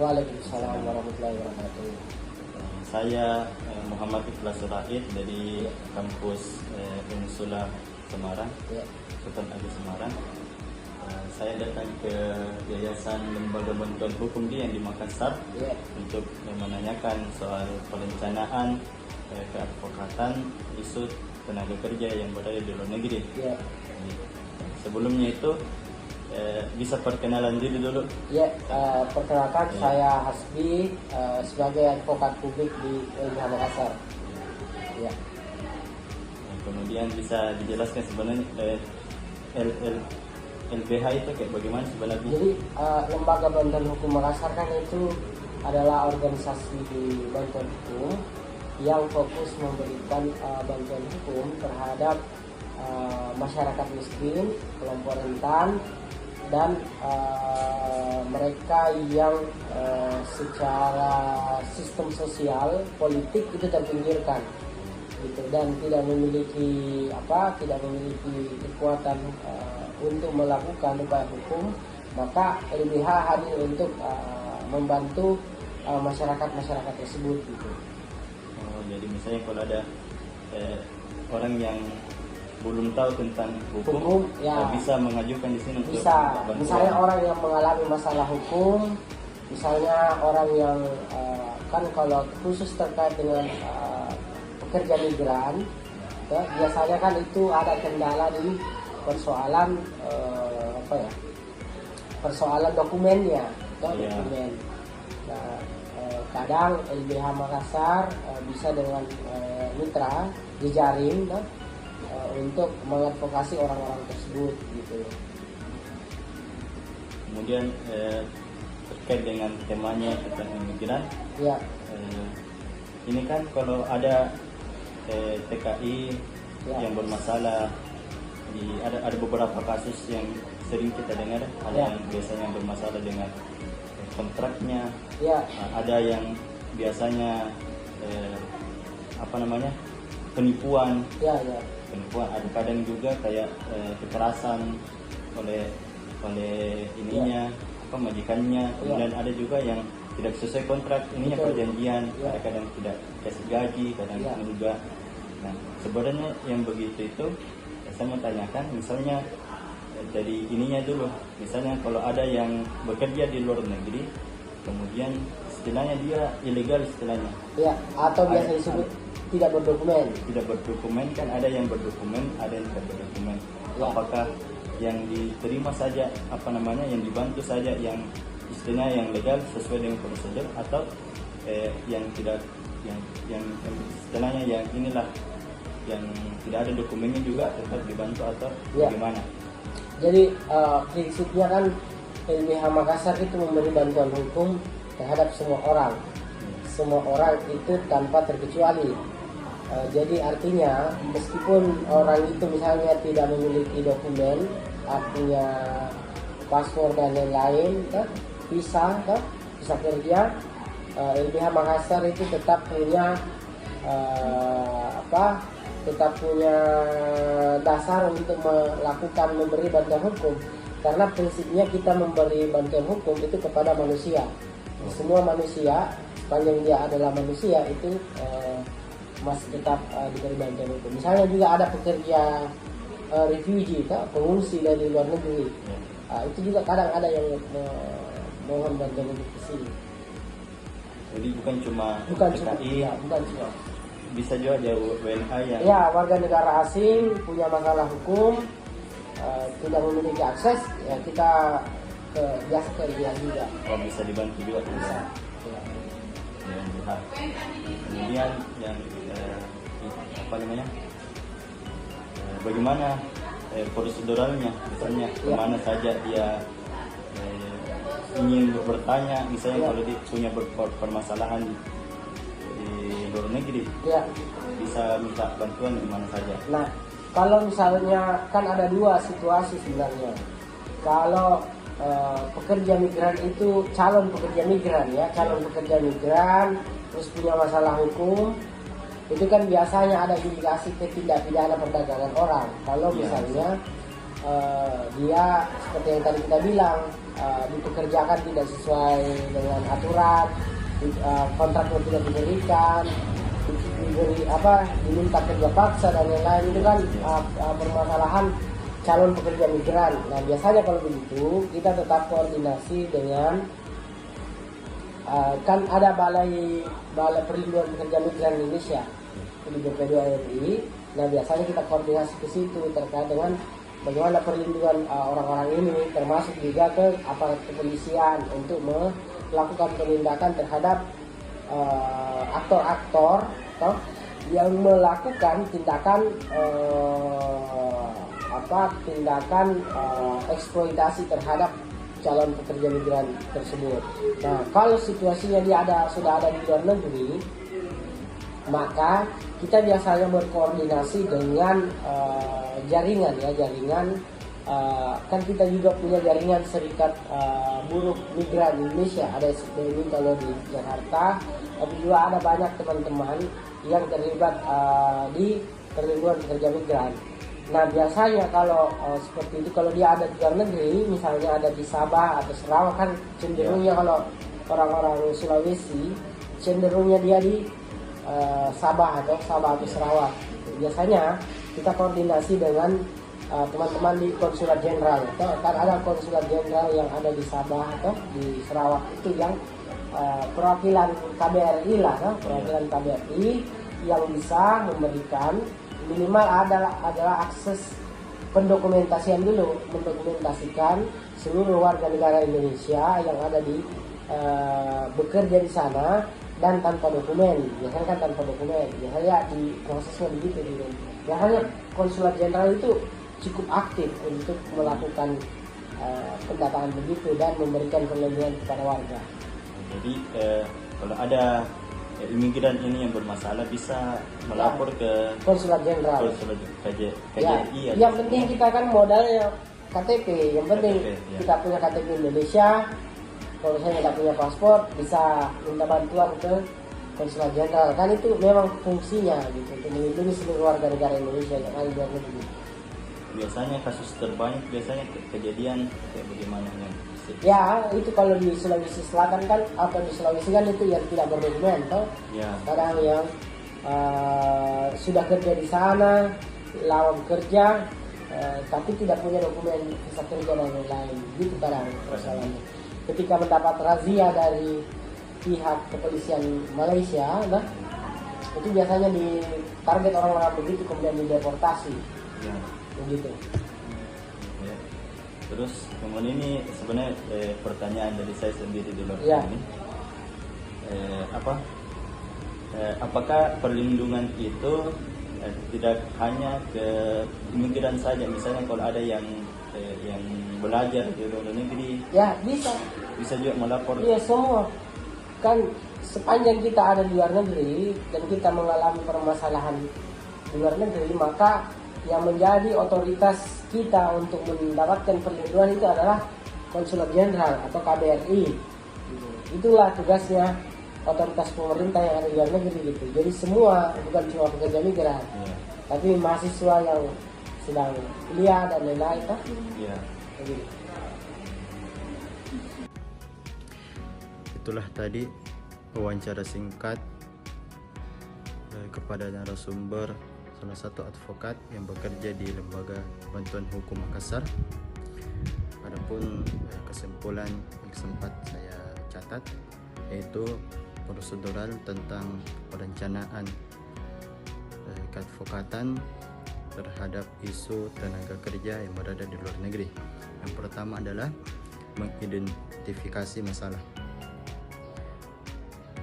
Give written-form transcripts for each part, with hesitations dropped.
Waalaikumsalam warahmatullahi wabarakatuh. Saya Muhammad Ikhlas Suraid dari kampus Unsula Semarang, Sultan Agung Semarang. Saya datang ke Yayasan Lembaga Bantuan Hukum yang di Makassar untuk menanyakan soal perencanaan keadvokatan isu tenaga kerja yang berada di luar negeri. Sebelumnya itu bisa perkenalan diri dulu. Perkenalkan, saya Hasbi sebagai advokat publik di LBH Makassar. Kemudian bisa dijelaskan sebenarnya LBH itu kayak bagaimana sebenarnya? Jadi Lembaga Bantuan Hukum Makassar kan itu adalah organisasi bantuan hukum yang fokus memberikan bantuan hukum terhadap masyarakat miskin, kelompok rentan, dan mereka yang secara sistem sosial politik itu terpinggirkan gitu, dan tidak memiliki kekuatan untuk melakukan upaya hukum. Maka LBH hadir untuk membantu masyarakat tersebut gitu. Jadi misalnya kalau ada orang yang belum tahu tentang hukum bisa mengajukan di sini untuk bantuan. Misalnya orang yang mengalami masalah hukum, misalnya orang yang kan kalau khusus terkait dengan pekerja migran, biasanya kan itu ada kendala di persoalan dokumennya, dokumen. Nah, kadang LBH Makassar bisa dengan mitra jejaring untuk mengadvokasi orang-orang tersebut gitu. Kemudian terkait dengan temanya tentang imigran, ini kan kalau ada TKI yang bermasalah, ada beberapa kasus yang sering kita dengar, ada yang biasanya bermasalah dengan kontraknya, ada yang biasanya penipuan, ada kadang juga kayak kekerasan oleh majikannya, kemudian ada juga yang tidak sesuai kontrak perjanjian, kadang tidak kasih gaji, kadang juga. Nah, sebenarnya yang begitu itu saya mau tanyakan, misalnya dari dulu, misalnya kalau ada yang bekerja di luar negeri, kemudian istilahnya dia ilegal istilahnya, atau biasa disebut tidak berdokumen kan, ada yang berdokumen, ada yang tidak berdokumen. Apakah yang diterima saja yang dibantu saja yang istilahnya yang legal sesuai dengan prosedur, atau yang tidak yang istilahnya yang inilah yang tidak ada dokumennya juga tetap dibantu, atau bagaimana? Jadi prinsipnya kan LBH Makassar itu memberi bantuan hukum terhadap semua orang itu tanpa terkecuali. Jadi artinya meskipun orang itu misalnya tidak memiliki dokumen, artinya paspor dan lain-lain, visa kerja, LBH Makassar itu tetap punya dasar untuk memberi bantuan hukum, karena prinsipnya kita memberi bantuan hukum itu kepada manusia. Semua manusia, sepanjang dia adalah manusia, itu masih tetap diberi bantuan hukum. Misalnya juga ada pekerja refugee, pengungsi dari luar negeri, itu juga kadang ada yang mohon bantuan hukum ke sini. Jadi bukan cuma TKI, bisa juga ada WNA yang warga negara asing punya masalah hukum, tidak memiliki akses, kita biasa ke dia juga. Bisa dibantu juga, bisa. Kemudian yang bagaimana proseduralnya, misalnya kemana saja dia ingin bertanya, misalnya kalau dia punya permasalahan di luar negeri, bisa minta bantuan di mana saja. Nah, kalau misalnya kan ada dua situasi sebenarnya. Kalau pekerja migran itu calon pekerja migran terus punya masalah hukum, itu kan biasanya ada indikasi tindak pidana perdagangan orang. Kalau misalnya dia seperti yang tadi kita bilang, dipekerjakan tidak sesuai dengan aturan, kontraknya tidak diberikan, diminta kerja paksa dan lain-lain, itu kan permasalahan calon pekerja migran. Nah biasanya kalau begitu kita tetap koordinasi dengan kan ada balai perlindungan pekerja migran Indonesia di BP2RI. Nah biasanya kita koordinasi ke situ terkait dengan bagaimana perlindungan orang-orang ini, termasuk juga ke aparat kepolisian untuk melakukan penindakan terhadap aktor-aktor yang melakukan tindakan eksploitasi terhadap calon pekerja migran tersebut. Nah, kalau situasinya dia sudah ada di luar negeri, maka kita biasanya berkoordinasi dengan jaringan. Kan kita juga punya jaringan serikat buruh migran Indonesia, ada SPMI kalau di Jakarta, tapi juga ada banyak teman-teman yang terlibat di perlindungan pekerja migran. Nah biasanya kalau seperti itu, kalau dia ada di luar negeri, misalnya ada di Sabah atau Sarawak, kan cenderungnya kalau orang-orang Sulawesi cenderungnya dia di Sabah atau Sarawak. Biasanya kita koordinasi dengan teman-teman di konsulat jenderal, kan ada konsulat jenderal yang ada di Sabah atau di Sarawak, itu yang perwakilan KBRI perwakilan KBRI yang bisa memberikan minimal adalah akses pendokumentasian dulu, mendokumentasikan seluruh warga negara Indonesia yang ada di bekerja di sana dan tanpa dokumen. Biasanya kan tanpa dokumen, biasanya di prosesnya begitu gitu. Biasanya konsulat jenderal itu cukup aktif untuk melakukan pendataan begitu dan memberikan perlindungan kepada warga. Jadi kalau ada imigran ini yang bermasalah bisa melapor ke konsulat jenderal, KJRI. Yang penting kita kan modalnya KTP, yang penting kita punya KTP Indonesia. Kalau saya tidak punya paspor, bisa minta bantuan ke konsulat jenderal. Kan itu memang fungsinya gitu, untuk melindungi seluruh warga negara Indonesia yang ada di luar negeri. Biasanya kasus terbanyak kejadian kayak bagaimana yang ya itu kalau di Sulawesi Selatan kan atau di Sulawesi kan itu yang tidak berdokumen toh. Ya. Kadang yang sudah kerja di sana, lawang kerja tapi tidak punya dokumen visa kerja dan lain-lain, gitu kadang persoalannya. Ketika mendapat razia dari pihak kepolisian Malaysia, nah itu biasanya ditarget orang-orang begitu kemudian dideportasi. Ya. Begitu. Ya. Terus kemudian ini sebenarnya pertanyaan dari saya sendiri dulu ini. Apakah perlindungan itu tidak hanya ke imigran saja? Misalnya kalau ada yang belajar di luar negeri, ya bisa juga melapor. Iya, semua kan sepanjang kita ada di luar negeri dan kita mengalami permasalahan di luar negeri, maka yang menjadi otoritas kita untuk mendapatkan perlindungan itu adalah konsulat jenderal atau KBRI. Itulah tugasnya otoritas pemerintah yang ada di luar negeri gitu. Jadi semua, bukan cuma pekerja migran, tapi mahasiswa yang sedang kuliah dan lain-lain kan. Iya. Begitu. Itulah tadi wawancara singkat kepada narasumber, salah satu advokat yang bekerja di Lembaga Bantuan Hukum Makassar. Adapun kesimpulan yang sempat saya catat yaitu prosedural tentang perencanaan keadvokatan terhadap isu tenaga kerja yang berada di luar negeri. Yang pertama adalah mengidentifikasi masalah,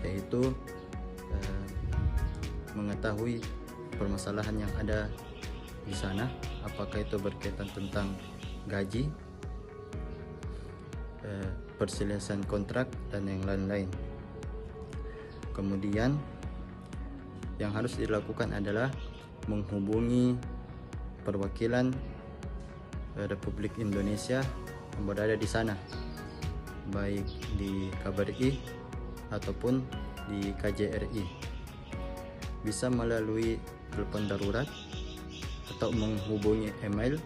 yaitu mengetahui permasalahan yang ada di sana, apakah itu berkaitan tentang gaji, perselisihan kontrak dan yang lain-lain. Kemudian yang harus dilakukan adalah menghubungi perwakilan Republik Indonesia yang berada di sana, baik di KBRI ataupun di KJRI. Bisa melalui telepon darurat atau menghubungi email,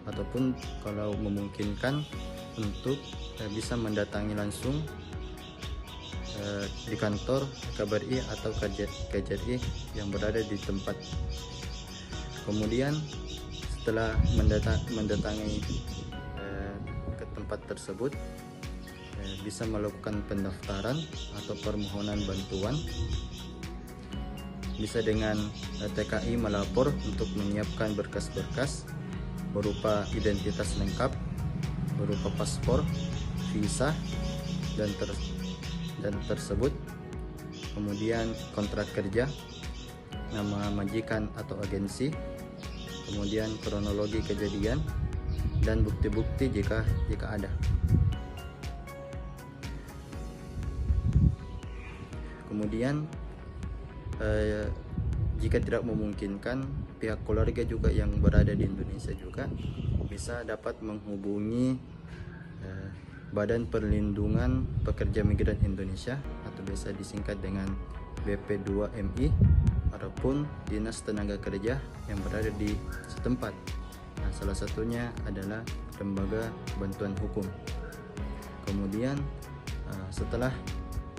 ataupun kalau memungkinkan untuk bisa mendatangi langsung di kantor KBRI atau KJRI yang berada di tempat. Kemudian setelah mendatangi ke tempat tersebut, bisa melakukan pendaftaran atau permohonan bantuan. Bisa dengan TKI melapor untuk menyiapkan berkas-berkas berupa identitas lengkap, berupa paspor, visa, dan tersebut. Kemudian kontrak kerja, nama majikan atau agensi, kemudian kronologi kejadian, dan bukti-bukti jika ada. Kemudian jika tidak memungkinkan, pihak keluarga juga yang berada di Indonesia juga bisa dapat menghubungi Badan Perlindungan Pekerja Migran Indonesia atau biasa disingkat dengan BP2MI ataupun Dinas Tenaga Kerja yang berada di setempat. Nah, salah satunya adalah Lembaga Bantuan Hukum. Kemudian setelah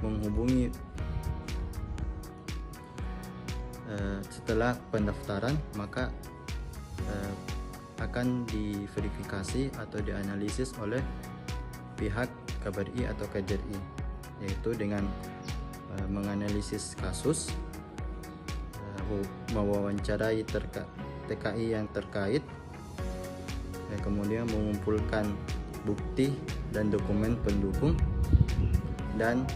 menghubungi setelah pendaftaran, maka akan diverifikasi atau dianalisis oleh pihak KBRI atau KJRI, yaitu dengan menganalisis kasus, mewawancarai TKI yang terkait, kemudian mengumpulkan bukti dan dokumen pendukung, dan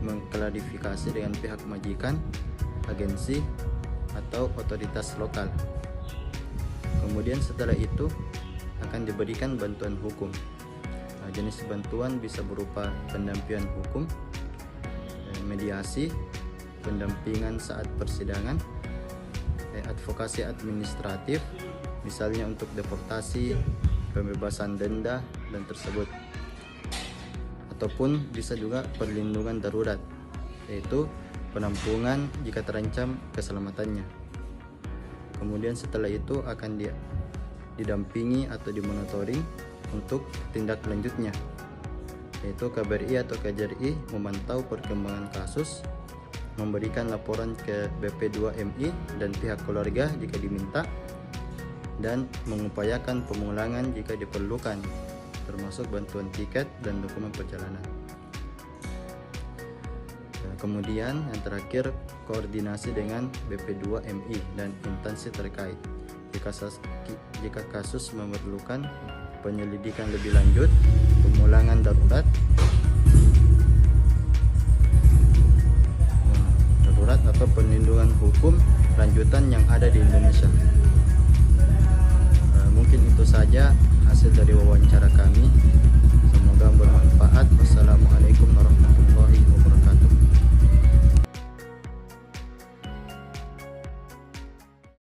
mengklarifikasi dengan pihak majikan, agensi, atau otoritas lokal. Kemudian setelah itu akan diberikan bantuan hukum. Jenis bantuan bisa berupa pendampingan hukum, mediasi, pendampingan saat persidangan, advokasi administratif, misalnya untuk deportasi, pembebasan denda, dan tersebut. Ataupun bisa juga perlindungan darurat, yaitu penampungan jika terancam keselamatannya. Kemudian setelah itu akan didampingi atau dimonitoring untuk tindak lanjutnya, yaitu KBRI atau KJRI memantau perkembangan kasus, memberikan laporan ke BP2MI dan pihak keluarga jika diminta, dan mengupayakan pemulangan jika diperlukan, termasuk bantuan tiket dan dokumen perjalanan. Kemudian yang terakhir, koordinasi dengan BP2MI dan instansi terkait jika kasus memerlukan penyelidikan lebih lanjut, pemulangan darurat atau perlindungan hukum lanjutan yang ada di Indonesia. Mungkin itu saja hasil dari wawancara kami.